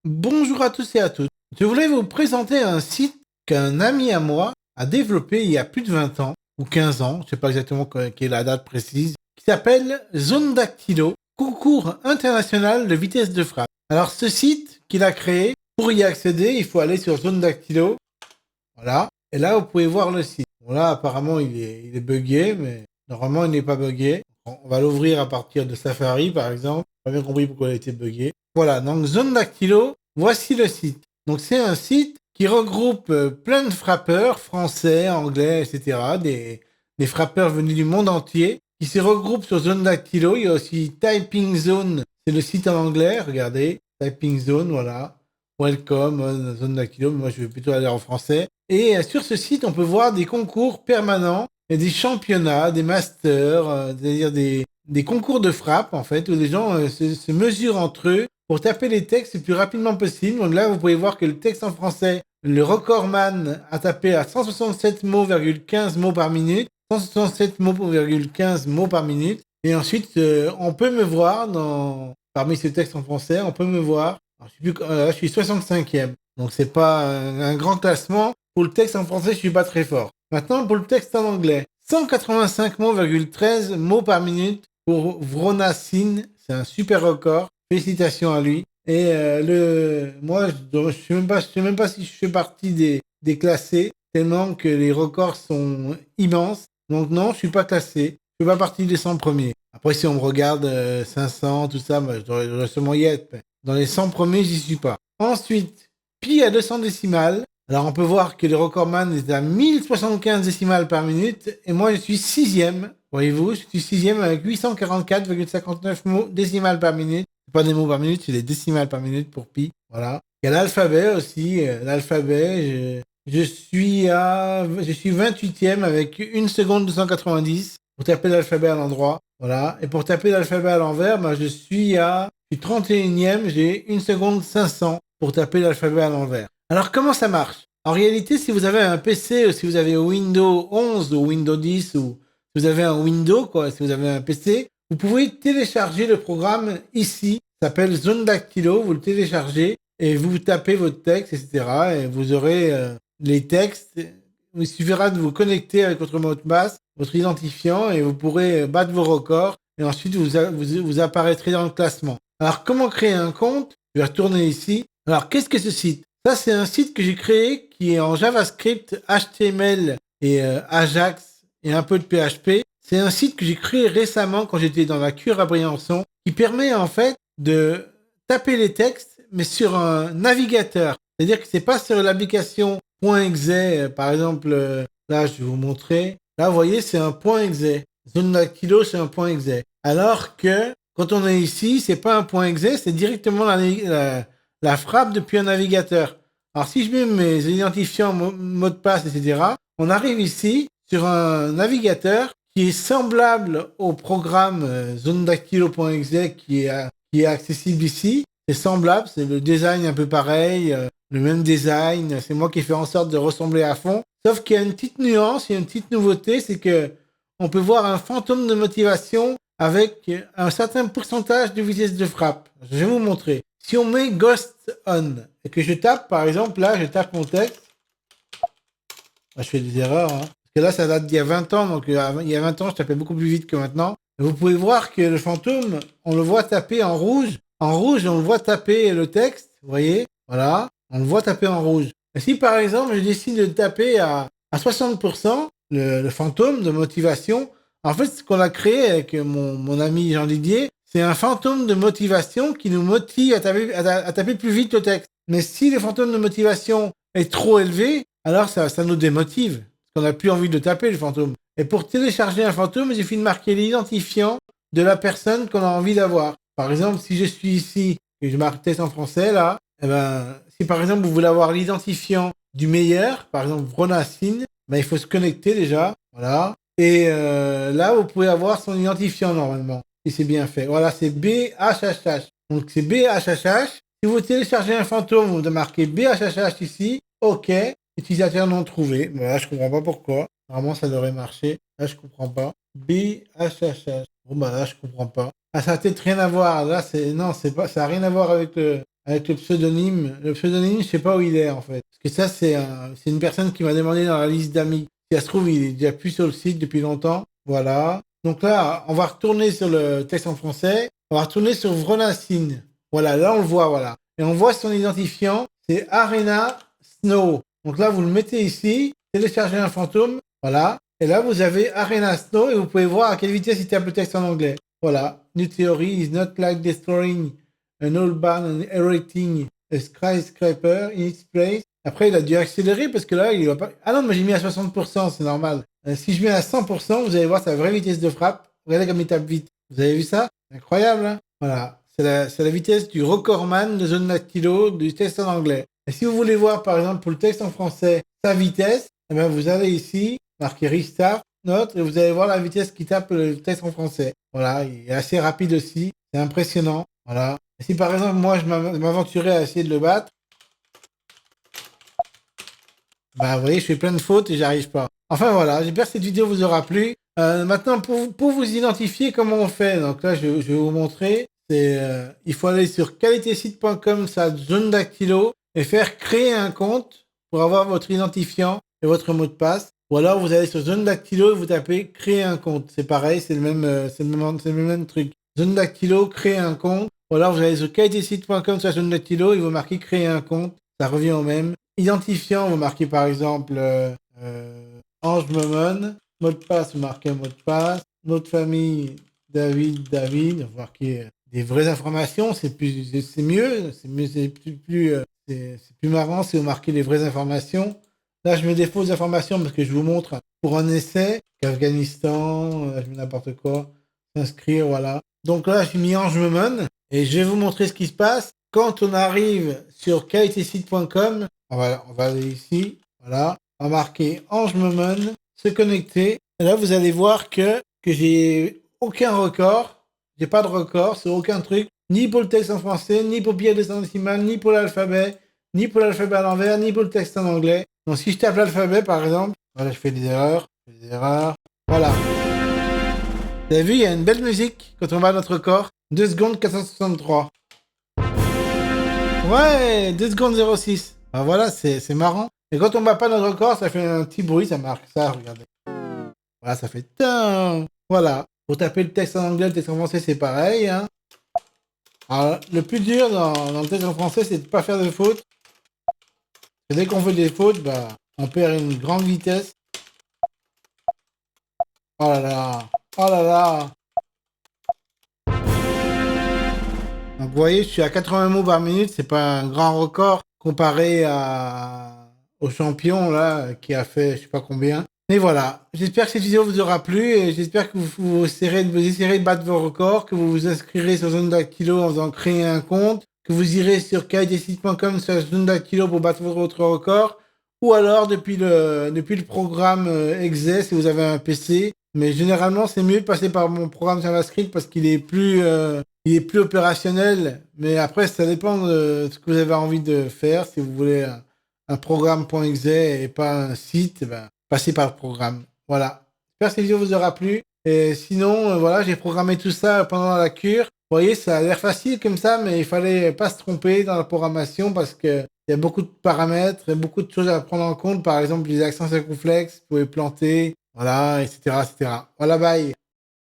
Bonjour à tous et à toutes. Je voulais vous présenter un site qu'un ami à moi a développé il y a plus de 20 ans, ou 15 ans, je ne sais pas exactement quelle est la date précise, qui s'appelle Zone Dactylo, concours international de vitesse de frappe. Alors ce site qu'il a créé, pour y accéder, il faut aller sur Zone Dactylo, voilà, et là vous pouvez voir le site. Bon là apparemment il est buggé, mais normalement il n'est pas buggé. On va l'ouvrir à partir de Safari par exemple, j'ai pas bien compris pourquoi il a été buggé. Voilà, donc Zone Dactylo, voici le site. Donc c'est un site qui regroupe plein de frappeurs français, anglais, etc. Des frappeurs venus du monde entier qui se regroupent sur Zone Dactylo. Il y a aussi Typing Zone, c'est le site en anglais, regardez. Typing Zone, voilà. Welcome, Zone Dactylo, mais moi je vais plutôt aller en français. Et sur ce site, on peut voir des concours permanents et des championnats, des masters, c'est-à-dire des concours de frappe, en fait, où les gens se mesurent entre eux pour taper les textes le plus rapidement possible. Donc là, vous pouvez voir que le texte en français, le recordman a tapé à 167 mots,15 mots par minute, 167 mots,15 mots par minute. Et ensuite, on peut me voir parmi ces textes en français, on peut me voir. Alors, je suis 65e. Donc c'est pas un grand classement. Pour le texte en français, je suis pas très fort. Maintenant, pour le texte en anglais, 185 mots,13 mots par minute pour Vrona Sin. C'est un super record. Félicitations à lui. Et moi, je sais même pas si je fais partie des classés, tellement que les records sont immenses. Donc non, je suis pas classé. Je fais pas partie des 100 premiers. Après, si on me regarde 500, tout ça, bah, je dois sûrement y être. Dans les 100 premiers, j'y suis pas. Ensuite, pi à 200 décimales. Alors, on peut voir que le recordman est à 1075 décimales par minute. Et moi, je suis sixième. Voyez-vous, je suis sixième avec 844,59 mots décimales par minute. C'est pas des mots par minute, c'est des décimales par minute pour pi. Voilà. Il y a l'alphabet aussi. L'alphabet, je suis 28e avec 1 seconde 290 pour taper l'alphabet à l'endroit. Voilà. Et pour taper l'alphabet à l'envers, ben, je suis 31e, j'ai 1 seconde 500 pour taper l'alphabet à l'envers. Alors, comment ça marche? En réalité, si vous avez un PC, ou si vous avez Windows 11 ou Windows 10, ou si vous avez un Windows, quoi, si vous avez un PC, vous pouvez télécharger le programme ici. Ça s'appelle Zone Dactylo. Vous le téléchargez et vous tapez votre texte, etc. Et vous aurez les textes. Il suffira de vous connecter avec votre mot de passe, votre identifiant, et vous pourrez battre vos records. Et ensuite, vous apparaîtrez dans le classement. Alors, comment créer un compte? Je vais retourner ici. Alors, qu'est-ce que ce site? Ça, c'est un site que j'ai créé qui est en JavaScript, HTML et Ajax et un peu de PHP. C'est un site que j'ai créé récemment quand j'étais dans la cure à Briançon qui permet en fait de taper les textes mais sur un navigateur. C'est-à-dire que c'est pas sur l'application .exe, par exemple, là je vais vous montrer. Là vous voyez c'est un .exe. Zone Dactylo c'est un .exe. Alors que quand on est ici, c'est pas un .exe, c'est directement la frappe depuis un navigateur. Alors si je mets mes identifiants, mots de passe, etc., on arrive ici sur un navigateur qui est semblable au programme zonedactylo.exe qui est accessible ici. C'est semblable, c'est le design un peu pareil, le même design. C'est moi qui fais en sorte de ressembler à fond. Sauf qu'il y a une petite nuance, il y a une petite nouveauté, c'est que on peut voir un fantôme de motivation avec un certain pourcentage de vitesse de frappe. Je vais vous montrer. Si on met Ghost On et que je tape, par exemple, là, je tape mon texte, je fais des erreurs, hein. Parce que là, ça date d'il y a 20 ans, donc il y a 20 ans, je tapais beaucoup plus vite que maintenant. Et vous pouvez voir que le fantôme, on le voit taper en rouge. En rouge, on le voit taper le texte, vous voyez, voilà, on le voit taper en rouge. Et si par exemple, je décide de taper à 60%, le fantôme de motivation, en fait, ce qu'on a créé avec mon ami Jean Didier, c'est un fantôme de motivation qui nous motive à taper plus vite le texte. Mais si le fantôme de motivation est trop élevé, alors ça nous démotive. Parce qu'on n'a plus envie de taper le fantôme. Et pour télécharger un fantôme, il suffit de marquer l'identifiant de la personne qu'on a envie d'avoir. Par exemple, si je suis ici et je marque test en français, là, eh ben, si par exemple vous voulez avoir l'identifiant du meilleur, par exemple Vronacine, ben, il faut se connecter déjà. Voilà. Et là, vous pouvez avoir son identifiant normalement, si c'est bien fait. Voilà, c'est BHHH. Donc c'est BHHH. Si vous téléchargez un fantôme, vous marquez BHHH ici. OK. Utilisateur non trouvé. Bon, là, je comprends pas pourquoi. Normalement, ça devrait marcher. Là, je comprends pas. BHHH. Bon, bah là, je comprends pas. Ah, ça a peut-être rien à voir. Là, non, c'est pas, ça a rien à voir avec avec le pseudonyme. Le pseudonyme, je sais pas où il est en fait. Parce que ça, c'est une personne qui m'a demandé dans la liste d'amis. Si ça se trouve, il est déjà plus sur le site depuis longtemps. Voilà. Donc là, on va retourner sur le texte en français. On va retourner sur Vronacine. Voilà, là on le voit, voilà. Et on voit son identifiant, c'est Arena Snow. Donc là, vous le mettez ici, télécharger un fantôme, voilà. Et là, vous avez Arena Snow et vous pouvez voir à quelle vitesse il tape le texte en anglais. Voilà. New theory is not like destroying an old barn and erecting a skyscraper in its place. Après, il a dû accélérer parce que là, il va pas... Ah non, mais j'ai mis à 60%, c'est normal. Si je mets à 100%, vous allez voir sa vraie vitesse de frappe. Regardez comme il tape vite. Vous avez vu ça? Incroyable, hein? Voilà. C'est la vitesse du recordman de zone dactylo du texte en anglais. Et si vous voulez voir, par exemple, pour le texte en français, sa vitesse, eh bien, vous allez ici, marquer Restart, note, et vous allez voir la vitesse qui tape le texte en français. Voilà, il est assez rapide aussi. C'est impressionnant. Voilà. Et si par exemple, moi, je m'aventurais à essayer de le battre, bah, vous voyez, je fais plein de fautes et j'arrive pas. Enfin, voilà, j'espère que cette vidéo vous aura plu. Maintenant, pour vous identifier, comment on fait? Donc là, je vais vous montrer. Il faut aller sur qualitésite.com, ça zone dactylo, et faire créer un compte pour avoir votre identifiant et votre mot de passe. Ou alors, vous allez sur zone dactylo et vous tapez créer un compte. C'est pareil, c'est le même truc. Zone dactylo, créer un compte. Ou alors, vous allez sur qualitésite.com, ça zone dactylo, et vous marquez créer un compte. Ça revient au même. Identifiant, vous marquez par exemple Ange Momon. Mot de passe, vous marquez un mot de passe. Nom de famille, David. Vous marquez des vraies informations. C'est mieux. C'est plus marrant si vous marquez les vraies informations. Là, je mets des fausses informations parce que je vous montre pour un essai qu'Afghanistan, je mets n'importe quoi. S'inscrire, voilà. Donc là, j'ai mis Ange Momon et je vais vous montrer ce qui se passe. Quand on arrive sur qualitésite.com, on va aller ici, voilà, on va marquer Ange Momon, se connecter. Et là, vous allez voir que j'ai aucun record, j'ai pas de record sur aucun truc, ni pour le texte en français, ni pour pied décimales, ni pour l'alphabet, ni pour l'alphabet à l'envers, ni pour le texte en anglais. Donc si je tape l'alphabet, par exemple, voilà, je fais des erreurs, voilà. Vous avez vu, il y a une belle musique quand on va à notre record. 2 secondes 463. Ouais, 2 secondes 06. Ben voilà, c'est marrant. Et quand on bat pas notre record, ça fait un petit bruit, ça marque ça, regardez. Voilà, ça fait tin. Voilà. Pour taper le texte en anglais, le texte en français, c'est pareil. Hein. Alors, le plus dur dans le texte en français, c'est de pas faire de fautes. Et dès qu'on fait des fautes, bah, on perd une grande vitesse. Oh là là. Oh là là. Donc, vous voyez, je suis à 80 mots par minute, c'est pas un grand record comparé au champion là qui a fait je sais pas combien. Mais voilà, j'espère que cette vidéo vous aura plu et j'espère que vous essaierez de battre vos records, que vous vous inscrirez sur Zone Dactylo en faisant créer un compte, que vous irez sur qualitésite.com/Zone Dactylo pour battre votre record, ou alors depuis le programme Exe si vous avez un PC. Mais généralement, c'est mieux de passer par mon programme JavaScript parce qu'il est plus opérationnel. Mais après, ça dépend de ce que vous avez envie de faire. Si vous voulez un programme.exe et pas un site, ben, passez par le programme. Voilà. J'espère que cette vidéo vous aura plu. Et sinon, voilà, j'ai programmé tout ça pendant la cure. Vous voyez, ça a l'air facile comme ça, mais il fallait pas se tromper dans la programmation parce que il y a beaucoup de paramètres et beaucoup de choses à prendre en compte. Par exemple, les accents circonflexes, vous pouvez planter, voilà, etc., etc. Voilà, bye.